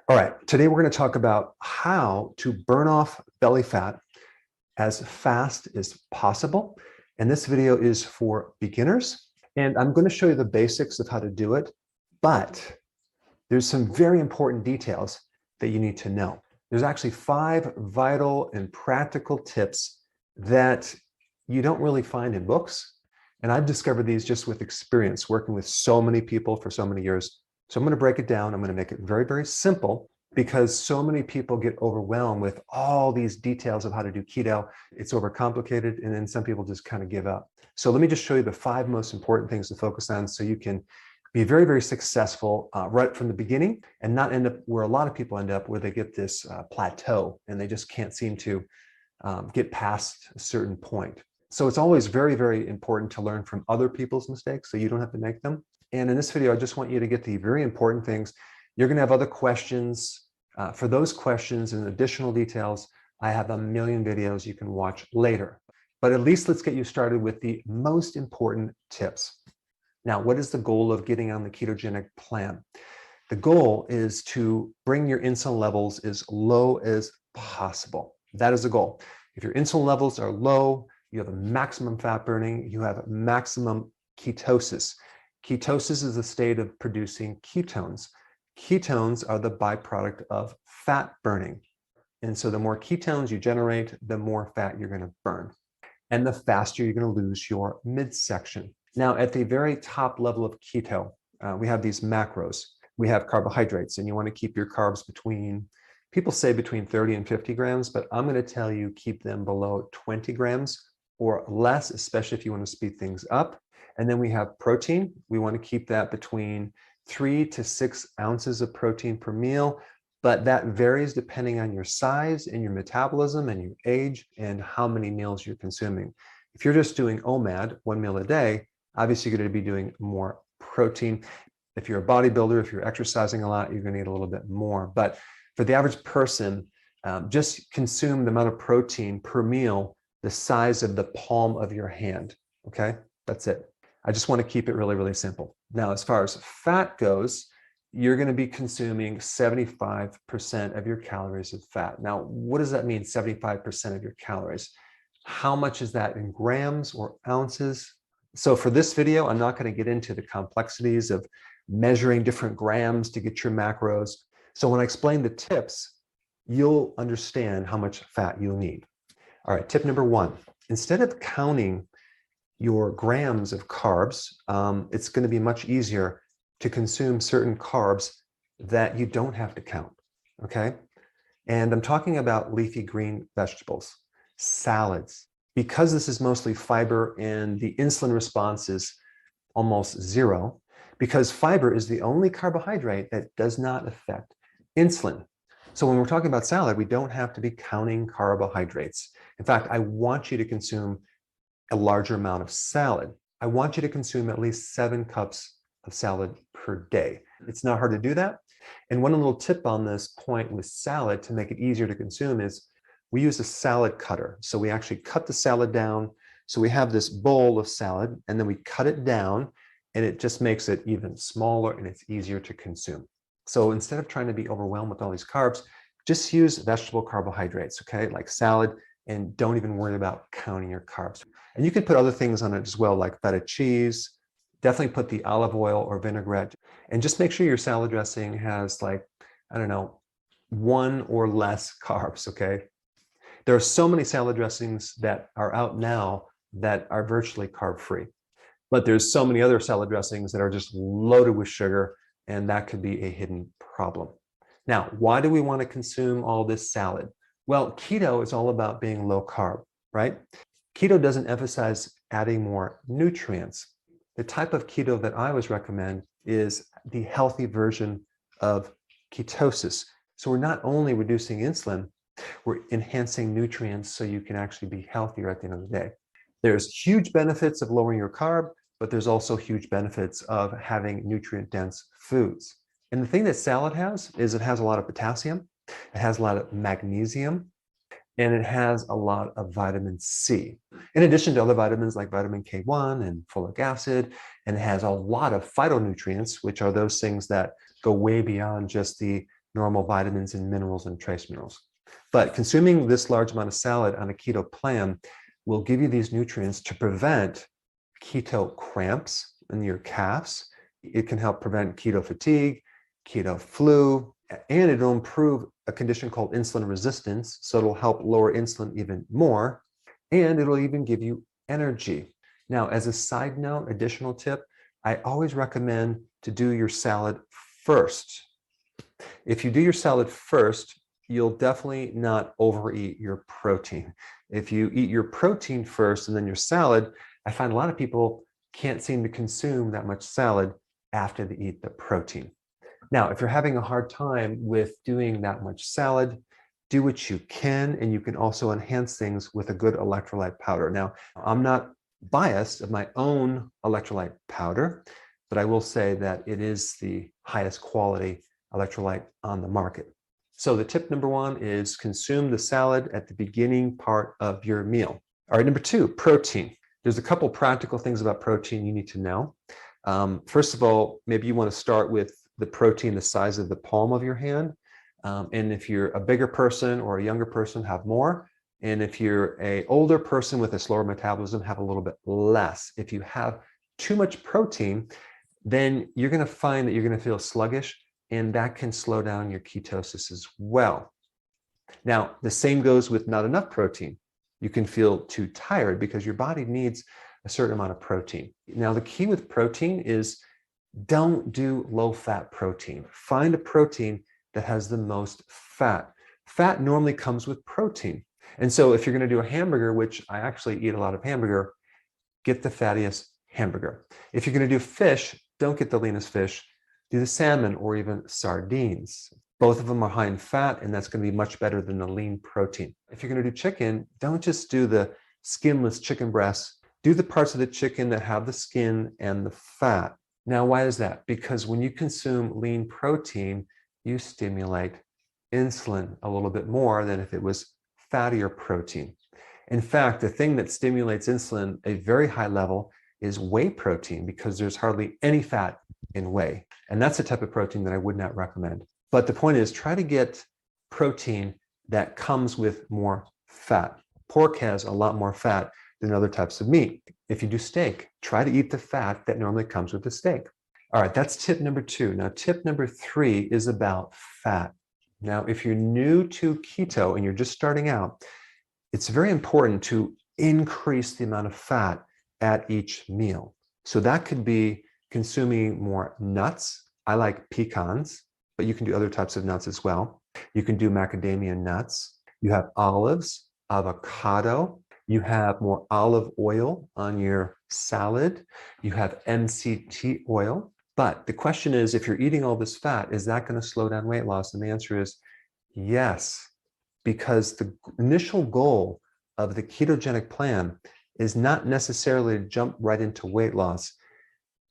All right, today we're going to talk about how to burn off belly fat as fast as possible. And this video is for beginners. And I'm going to show you the basics of how to do it, but there's some very important details that you need to know. There's actually 5 vital and practical tips that you don't really find in books. And I've discovered these just with experience, working with so many people for so many years. So I'm going to break it down. I'm going to make it very, very simple because so many people get overwhelmed with all these details of how to do keto. It's overcomplicated, and then some people just kind of give up. So let me just show you the 5 most important things to focus on so you can be very, very successful right from the beginning and not end up where a lot of people end up, where they get this plateau and they just can't seem to get past a certain point. So it's always very, very important to learn from other people's mistakes so you don't have to make them. And in this video, I just want you to get the very important things. You're going to have other questions. For those questions and additional details, I have a million videos you can watch later. But at least let's get you started with the most important tips. Now, what is the goal of getting on the ketogenic plan? The goal is to bring your insulin levels as low as possible. That is the goal. If your insulin levels are low, you have a maximum fat burning, you have maximum ketosis. Ketosis is the state of producing ketones. Ketones are the byproduct of fat burning. And so the more ketones you generate, the more fat you're going to burn. And the faster you're going to lose your midsection. Now, at the very top level of keto, we have these macros. We have carbohydrates, and you want to keep your carbs between, people say between 30 and 50 grams, but I'm going to tell you keep them below 20 grams or less, especially if you want to speed things up. And then we have protein. We want to keep that between 3 to 6 ounces of protein per meal, but that varies depending on your size and your metabolism and your age and how many meals you're consuming. If you're just doing OMAD, 1 meal a day, obviously you're going to be doing more protein. If you're a bodybuilder, if you're exercising a lot, you're going to need a little bit more. But for the average person, just consume the amount of protein per meal the size of the palm of your hand. Okay, that's it. I just want to keep it really, really simple. Now, as far as fat goes, you're going to be consuming 75% of your calories of fat. Now, what does that mean, 75% of your calories? How much is that in grams or ounces? So for this video, I'm not going to get into the complexities of measuring different grams to get your macros. So when I explain the tips, you'll understand how much fat you'll need. All right, tip number 1, instead of counting your grams of carbs, it's going to be much easier to consume certain carbs that you don't have to count, okay? And I'm talking about leafy green vegetables, salads. Because this is mostly fiber and the insulin response is almost zero, because fiber is the only carbohydrate that does not affect insulin. So when we're talking about salad, we don't have to be counting carbohydrates. In fact, I want you to consume a larger amount of salad. I want you to consume at least 7 cups of salad per day. It's not hard to do that. And one little tip on this point with salad to make it easier to consume is we use a salad cutter. So we actually cut the salad down. So we have this bowl of salad, and then we cut it down, and it just makes it even smaller and it's easier to consume. So instead of trying to be overwhelmed with all these carbs, just use vegetable carbohydrates, okay, like salad, and don't even worry about counting your carbs. And you can put other things on it as well, like feta cheese. Definitely put the olive oil or vinaigrette, and just make sure your salad dressing has, like, I don't know, 1 or less carbs, okay? There are so many salad dressings that are out now that are virtually carb-free. But there's so many other salad dressings that are just loaded with sugar, and that could be a hidden problem. Now, why do we want to consume all this salad? Well, keto is all about being low carb, right? Keto doesn't emphasize adding more nutrients. The type of keto that I always recommend is the healthy version of ketosis. So we're not only reducing insulin, we're enhancing nutrients so you can actually be healthier at the end of the day. There's huge benefits of lowering your carb, but there's also huge benefits of having nutrient-dense foods. And the thing that salad has is it has a lot of potassium, it has a lot of magnesium, and it has a lot of vitamin C, in addition to other vitamins like vitamin K1 and folic acid, and it has a lot of phytonutrients, which are those things that go way beyond just the normal vitamins and minerals and trace minerals. But consuming this large amount of salad on a keto plan will give you these nutrients to prevent keto cramps in your calves. It can help prevent keto fatigue, keto flu, and it'll improve a condition called insulin resistance. So it'll help lower insulin even more, and it'll even give you energy. Now, as a side note, additional tip, I always recommend to do your salad first. If you do your salad first, you'll definitely not overeat your protein. If you eat your protein first and then your salad, I find a lot of people can't seem to consume that much salad after they eat the protein. Now, if you're having a hard time with doing that much salad, do what you can, and you can also enhance things with a good electrolyte powder. Now, I'm not biased of my own electrolyte powder, but I will say that it is the highest quality electrolyte on the market. So the tip number one is consume the salad at the beginning part of your meal. All right, number two, protein. There's a couple practical things about protein you need to know. First of all, maybe you want to start with the protein the size of the palm of your hand. And if you're a bigger person or a younger person, have more. And if you're an older person with a slower metabolism, have a little bit less. If you have too much protein, then you're going to find that you're going to feel sluggish, and that can slow down your ketosis as well. Now, the same goes with not enough protein. You can feel too tired because your body needs a certain amount of protein. Now, the key with protein is don't do low-fat protein. Find a protein that has the most fat. Fat normally comes with protein. And so if you're going to do a hamburger, which I actually eat a lot of hamburger, get the fattiest hamburger. If you're going to do fish, don't get the leanest fish. Do the salmon or even sardines. Both of them are high in fat, and that's going to be much better than the lean protein. If you're going to do chicken, don't just do the skinless chicken breasts. Do the parts of the chicken that have the skin and the fat. Now, why is that? Because when you consume lean protein, you stimulate insulin a little bit more than if it was fattier protein. In fact, the thing that stimulates insulin at a very high level is whey protein, because there's hardly any fat in whey. And that's the type of protein that I would not recommend. But the point is, try to get protein that comes with more fat. Pork has a lot more fat than other types of meat. If you do steak, try to eat the fat that normally comes with the steak. All right, that's tip number two. Now, tip number three is about fat. Now, if you're new to keto and you're just starting out, it's very important to increase the amount of fat at each meal. So that could be consuming more nuts. I like pecans, but you can do other types of nuts as well. You can do macadamia nuts. You have olives, avocado. You have more olive oil on your salad. You have MCT oil. But the question is, if you're eating all this fat, is that going to slow down weight loss? And the answer is yes, because the initial goal of the ketogenic plan is not necessarily to jump right into weight loss.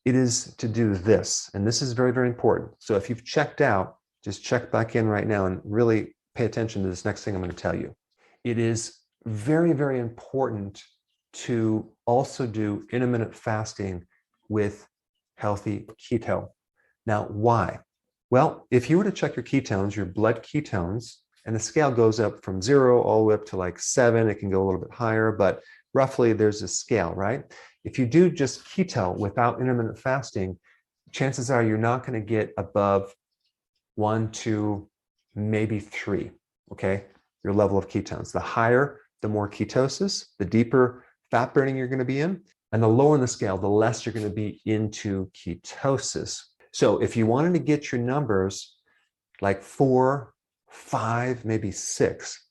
It is to do this. And this is very, very important. So if you've checked out, just check back in right now and really pay attention to this next thing I'm going to tell you. It is very, very important to also do intermittent fasting with healthy keto. Now, why? Well, if you were to check your ketones, your blood ketones, and the scale goes up from 0 all the way up to like 7, it can go a little bit higher, but roughly there's a scale, right? If you do just keto without intermittent fasting, chances are you're not going to get above 1, 2, maybe 3, okay? Your level of ketones. The higher, the more ketosis, the deeper fat burning you're going to be in, and the lower in the scale, the less you're going to be into ketosis. So if you wanted to get your numbers like 4, 5, maybe 6,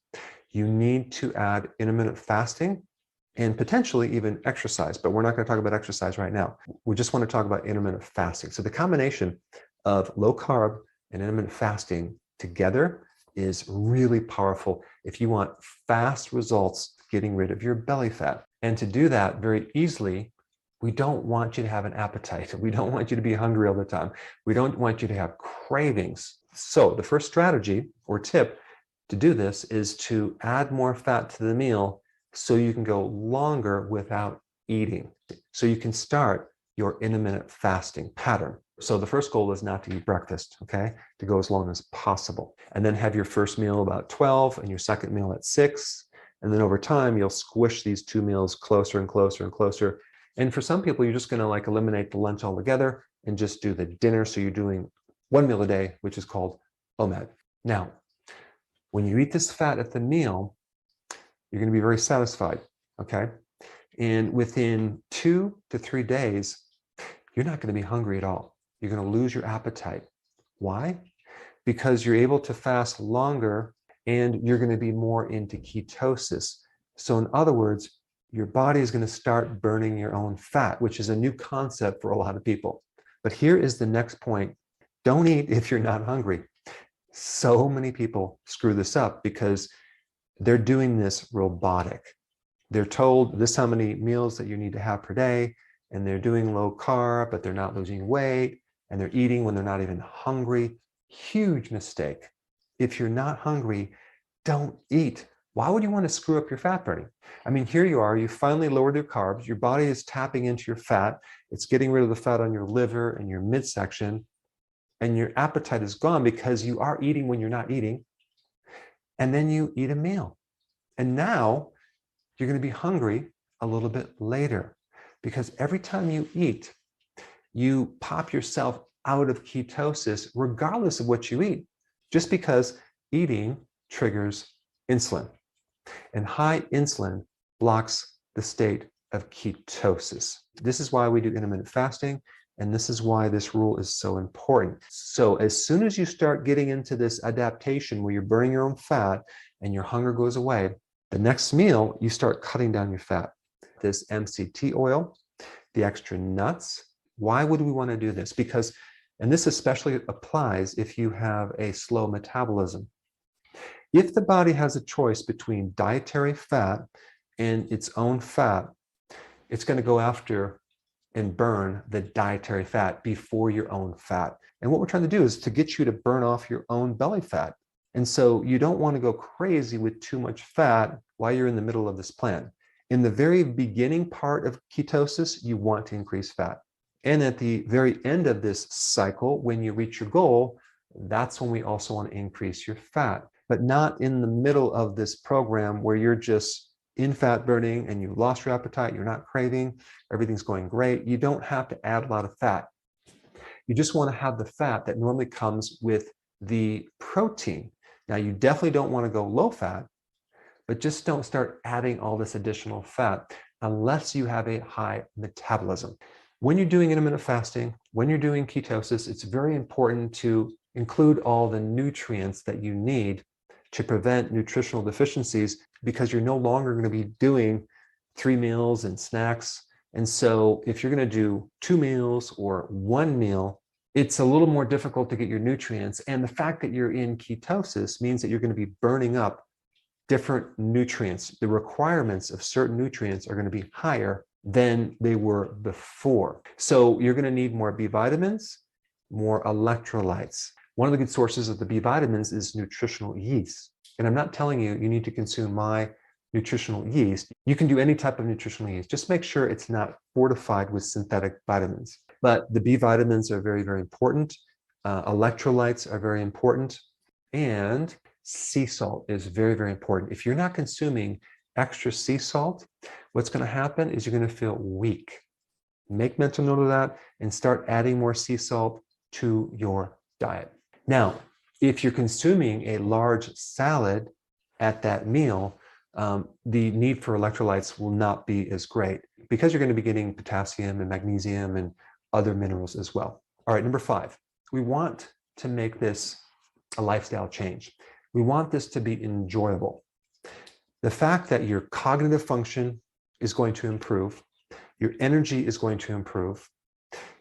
you need to add intermittent fasting and potentially even exercise. But we're not going to talk about exercise right now. We just want to talk about intermittent fasting. So the combination of low carb and intermittent fasting together is really powerful if you want fast results getting rid of your belly fat. And to do that very easily, we don't want you to have an appetite. We don't want you to be hungry all the time. We don't want you to have cravings. So the first strategy or tip to do this is to add more fat to the meal so you can go longer without eating. So you can start your intermittent fasting pattern. So the first goal is not to eat breakfast, okay? To go as long as possible. And then have your first meal about 12 and your second meal at 6. And then over time, you'll squish these two meals closer and closer and closer. And for some people, you're just gonna like eliminate the lunch altogether and just do the dinner. So you're doing one meal a day, which is called OMAD. Now, when you eat this fat at the meal, you're gonna be very satisfied, okay? And within 2 to 3 days, you're not gonna be hungry at all. You're gonna lose your appetite. Why? Because you're able to fast longer and you're gonna be more into ketosis. So in other words, your body is gonna start burning your own fat, which is a new concept for a lot of people. But here is the next point. Don't eat if you're not hungry. So many people screw this up because they're doing this robotic. They're told this is how many meals that you need to have per day, and they're doing low carb, but they're not losing weight, and they're eating when they're not even hungry. Huge mistake. If you're not hungry, don't eat. Why would you want to screw up your fat burning? I mean, here you are, you finally lowered your carbs, your body is tapping into your fat, it's getting rid of the fat on your liver and your midsection, and your appetite is gone because you are eating when you're not eating, and then you eat a meal. And now you're going to be hungry a little bit later because every time you eat, you pop yourself out of ketosis regardless of what you eat, just because eating triggers insulin. And high insulin blocks the state of ketosis. This is why we do intermittent fasting, and this is why this rule is so important. So as soon as you start getting into this adaptation where you're burning your own fat and your hunger goes away, the next meal, you start cutting down your fat. This MCT oil, the extra nuts. Why would we want to do this? Because, and this especially applies if you have a slow metabolism. If the body has a choice between dietary fat and its own fat, it's going to go after and burn the dietary fat before your own fat. And what we're trying to do is to get you to burn off your own belly fat. And so you don't want to go crazy with too much fat while you're in the middle of this plan. In the very beginning part of ketosis, you want to increase fat. And at the very end of this cycle, when you reach your goal, that's when we also want to increase your fat, but not in the middle of this program where you're just in fat burning and you lost your appetite, you're not craving, everything's going great. You don't have to add a lot of fat. You just want to have the fat that normally comes with the protein. Now, you definitely don't want to go low fat, but just don't start adding all this additional fat unless you have a high metabolism. When you're doing intermittent fasting, when you're doing ketosis, it's very important to include all the nutrients that you need to prevent nutritional deficiencies, because you're no longer going to be doing 3 meals and snacks. And so if you're going to do 2 meals or 1 meal, it's a little more difficult to get your nutrients. And the fact that you're in ketosis means that you're going to be burning up different nutrients. The requirements of certain nutrients are going to be higher than they were before. So you're going to need more B vitamins, more electrolytes. One of the good sources of the B vitamins is nutritional yeast. And I'm not telling you you need to consume my nutritional yeast. You can do any type of nutritional yeast. Just make sure it's not fortified with synthetic vitamins. But the B vitamins are very, very important. Electrolytes are very important. And sea salt is very, very important. If you're not consuming extra sea salt, what's going to happen is you're going to feel weak. Make mental note of that and start adding more sea salt to your diet. Now, if you're consuming a large salad at that meal, the need for electrolytes will not be as great because you're going to be getting potassium and magnesium and other minerals as well. All right, number 5, we want to make this a lifestyle change. We want this to be enjoyable. The fact that your cognitive function is going to improve, your energy is going to improve,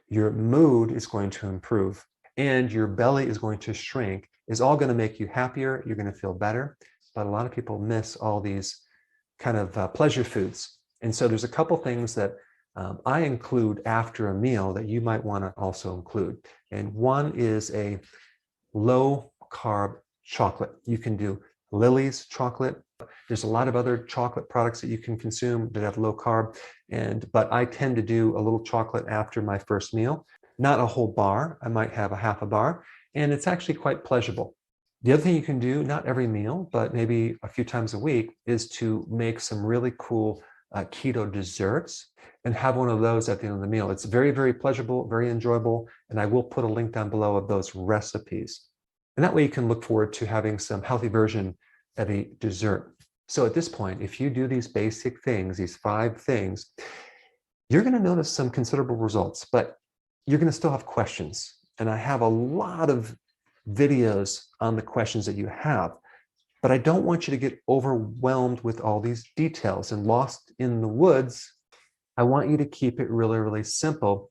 your mood is going to improve, and your belly is going to shrink is all going to make you happier. You're going to feel better. But a lot of people miss all these kind of pleasure foods. And so there's a couple things that I include after a meal that you might want to also include. And one is a low carb chocolate. You can do Lily's chocolate. There's a lot of other chocolate products that you can consume that have low carb, but I tend to do a little chocolate after my first meal. Not a whole bar, I might have a half a bar, and it's actually quite pleasurable. The other thing you can do, not every meal, but maybe a few times a week, is to make some really cool keto desserts and have one of those at the end of the meal. It's very, very pleasurable, very enjoyable, and I will put a link down below of those recipes. And that way you can look forward to having some healthy version of a dessert. So at this point, if you do these basic things, these 5 things, you're going to notice some considerable results, but you're going to still have questions. And I have a lot of videos on the questions that you have, but I don't want you to get overwhelmed with all these details and lost in the woods. I want you to keep it really, really simple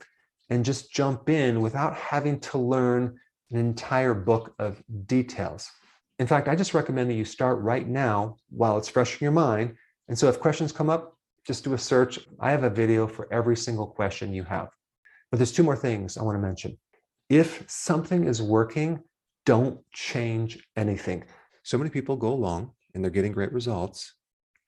and just jump in without having to learn an entire book of details. In fact, I just recommend that you start right now while it's fresh in your mind. And so if questions come up, just do a search. I have a video for every single question you have. But there's 2 more things I want to mention. If something is working, don't change anything. So many people go along and they're getting great results,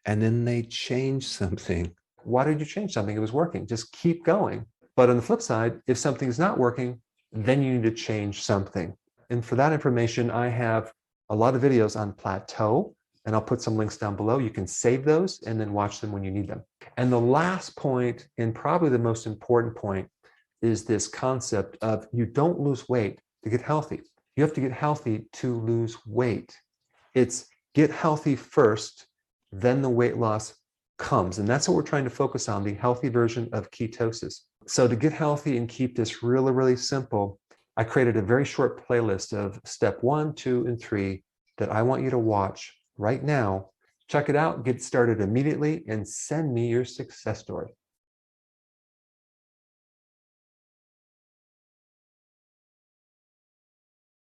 and then they change something. Why did you change something? It was working. Just keep going. But on the flip side, if something's not working, then you need to change something. And for that information, I have a lot of videos on plateau, and I'll put some links down below. You can save those and then watch them when you need them. And the last point, and probably the most important point, is this concept of you don't lose weight to get healthy. You have to get healthy to lose weight. It's get healthy first, then the weight loss comes. And that's what we're trying to focus on, the healthy version of ketosis. So to get healthy and keep this really, really simple, I created a very short playlist of step 1, 2, and 3 that I want you to watch right now. Check it out, get started immediately, and send me your success story.